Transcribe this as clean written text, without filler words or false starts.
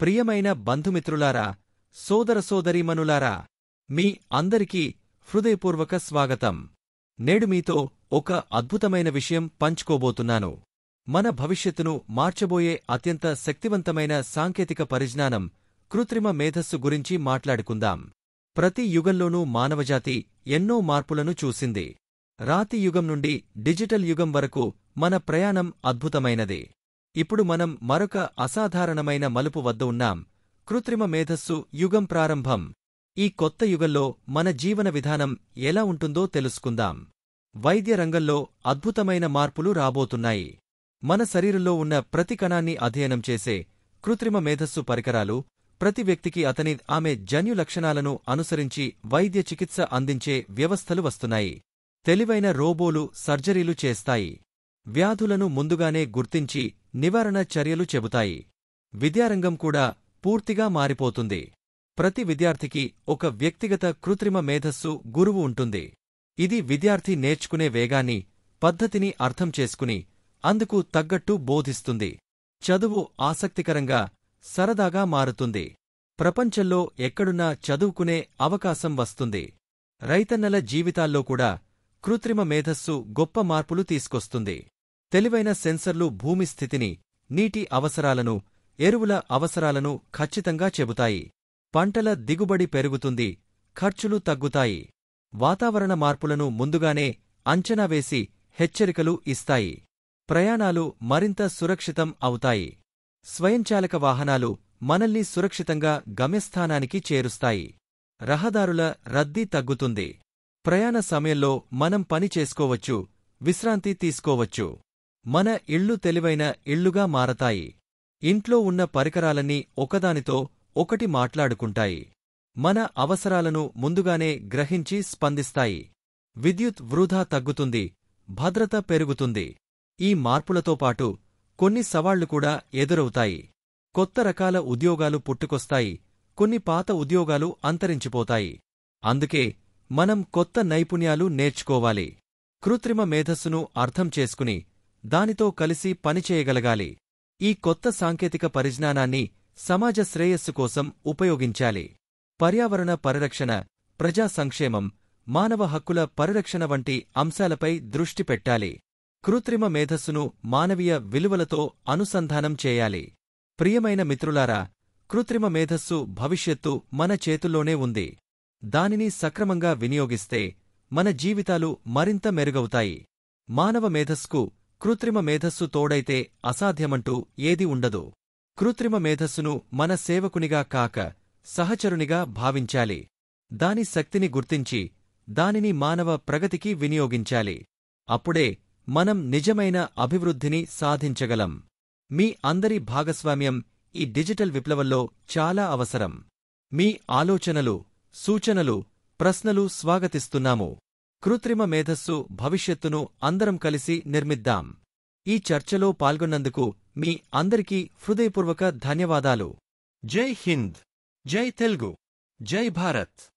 ప్రియమైన బంధుమిత్రులారా, సోదరసోదరీమణులారా, మీ అందరికీ హృదయపూర్వక స్వాగతం. నేడు మీతో ఒక అద్భుతమైన విషయం పంచుకోబోతున్నాను. మన భవిష్యత్తును మార్చబోయే అత్యంత శక్తివంతమైన సాంకేతిక పరిజ్ఞానం కృత్రిమ మేధస్సు గురించి మాట్లాడుకుందాం. ప్రతి యుగంలోనూ మానవజాతి ఎన్నో మార్పులను చూసింది. రాతి యుగం నుండి డిజిటల్ యుగం వరకు మన ప్రయాణం అద్భుతమైనది. ఇప్పుడు మనం మరొక అసాధారణమైన మలుపు వద్ద ఉన్నాం. కృత్రిమ మేధస్సు యుగం ప్రారంభం. ఈ కొత్త యుగంలో మన జీవన విధానం ఎలా ఉంటుందో తెలుసుకుందాం. వైద్య రంగంలో అద్భుతమైన మార్పులు రాబోతున్నాయి. మన శరీరంలో ఉన్న ప్రతి కణాన్ని అధ్యయనం చేసే కృత్రిమ మేధస్సు పరికరాలు ప్రతి వ్యక్తికి ఆమె జన్యు లక్షణాలను అనుసరించి వైద్య చికిత్స అందించే వ్యవస్థలు వస్తున్నాయి. తెలివైన రోబోలు సర్జరీలు చేస్తాయి. వ్యాధులను ముందుగానే గుర్తించి నివారణ చర్యలు చెబుతాయి. విద్యారంగం కూడా పూర్తిగా మారిపోతుంది. ప్రతి విద్యార్థికి ఒక వ్యక్తిగత కృత్రిమ మేధస్సు గురువు ఉంటుంది. ఇది విద్యార్థి నేర్చుకునే వేగాన్ని, పద్ధతిని అర్థం చేసుకుని అందుకు తగ్గట్టు బోధిస్తుంది. చదువు ఆసక్తికరంగా, సరదాగా మారుతుంది. ప్రపంచంలో ఎక్కడున్నా చదువుకునే అవకాశం వస్తుంది. రైతన్నల జీవితాల్లో కూడా కృత్రిమ మేధస్సు గొప్ప మార్పులు తీసుకొస్తుంది. తెలివైన సెన్సర్లు భూమి స్థితిని, నీటి అవసరాలను, ఎరువుల అవసరాలను ఖచ్చితంగా చెబుతాయి. పంటల దిగుబడి పెరుగుతుంది, ఖర్చులు తగ్గుతాయి. వాతావరణ మార్పులను ముందుగానే అంచనా వేసి హెచ్చరికలు ఇస్తాయి. ప్రయాణాలు మరింత సురక్షితం అవుతాయి. స్వయంచాలక వాహనాలు మనల్ని సురక్షితంగా గమ్యస్థానానికి చేరుస్తాయి. రహదారుల రద్దీ తగ్గుతుంది. ప్రయాణ సమయంలో మనం పని చేసుకోవచ్చు, విశ్రాంతి తీసుకోవచ్చు. మన ఇళ్ళు తెలివైన ఇళ్లుగా మారతాయి. ఇంట్లో ఉన్న పరికరాలన్నీ ఒకదానితో ఒకటి మాట్లాడుకుంటాయి. మన అవసరాలను ముందుగానే గ్రహించి స్పందిస్తాయి. విద్యుత్ వృధా తగ్గుతుంది, భద్రత పెరుగుతుంది. ఈ మార్పులతో పాటు కొన్ని సవాళ్లు కూడా ఎదురవుతాయి. కొత్త రకాల ఉద్యోగాలు పుట్టుకొస్తాయి, కొన్ని పాత ఉద్యోగాలు అంతరించిపోతాయి. అందుకే మనం కొత్త నైపుణ్యాలు నేర్చుకోవాలి. కృత్రిమ మేధస్సును అర్థం చేసుకుని దానితో కలిసి పనిచేయగలగాలి. ఈ కొత్త సాంకేతిక పరిజ్ఞానాన్ని సమాజ శ్రేయస్సు కోసం ఉపయోగించాలి. పర్యావరణ పరిరక్షణ, ప్రజా సంక్షేమం, మానవ హక్కుల పరిరక్షణ వంటి అంశాలపై దృష్టి పెట్టాలి. కృత్రిమ మేధస్సును మానవీయ విలువలతో అనుసంధానం చేయాలి. ప్రియమైన మిత్రులారా, కృత్రిమ మేధస్సు భవిష్యత్తు మన చేతుల్లోనే ఉంది. దానిని సక్రమంగా వినియోగిస్తే మన జీవితాలు మరింత మెరుగవుతాయి. మానవ మేధస్సుకు కృత్రిమ మేధస్సు తోడైతే అసాధ్యమంటూ ఏదీ ఉండదు. కృత్రిమ మేధస్సును మన సేవకునిగా కాక సహచరునిగా భావించాలి. దాని శక్తిని గుర్తించి దానిని మానవ ప్రగతికి వినియోగించాలి. అప్పుడే మనం నిజమైన అభివృద్ధిని సాధించగలం. మీ అందరి భాగస్వామ్యం ఈ డిజిటల్ విప్లవంలో చాలా అవసరం. మీ ఆలోచనలు, సూచనలు, ప్రశ్నలు స్వాగతిస్తున్నాము. కృత్రిమ మేధస్సు భవిష్యత్తును అందరం కలిసి నిర్మిద్దాం. ఈ చర్చలో పాల్గొన్నందుకు మీ అందరికీ హృదయపూర్వక ధన్యవాదాలు. జై హింద్, జై తెలుగు, జై భారత్.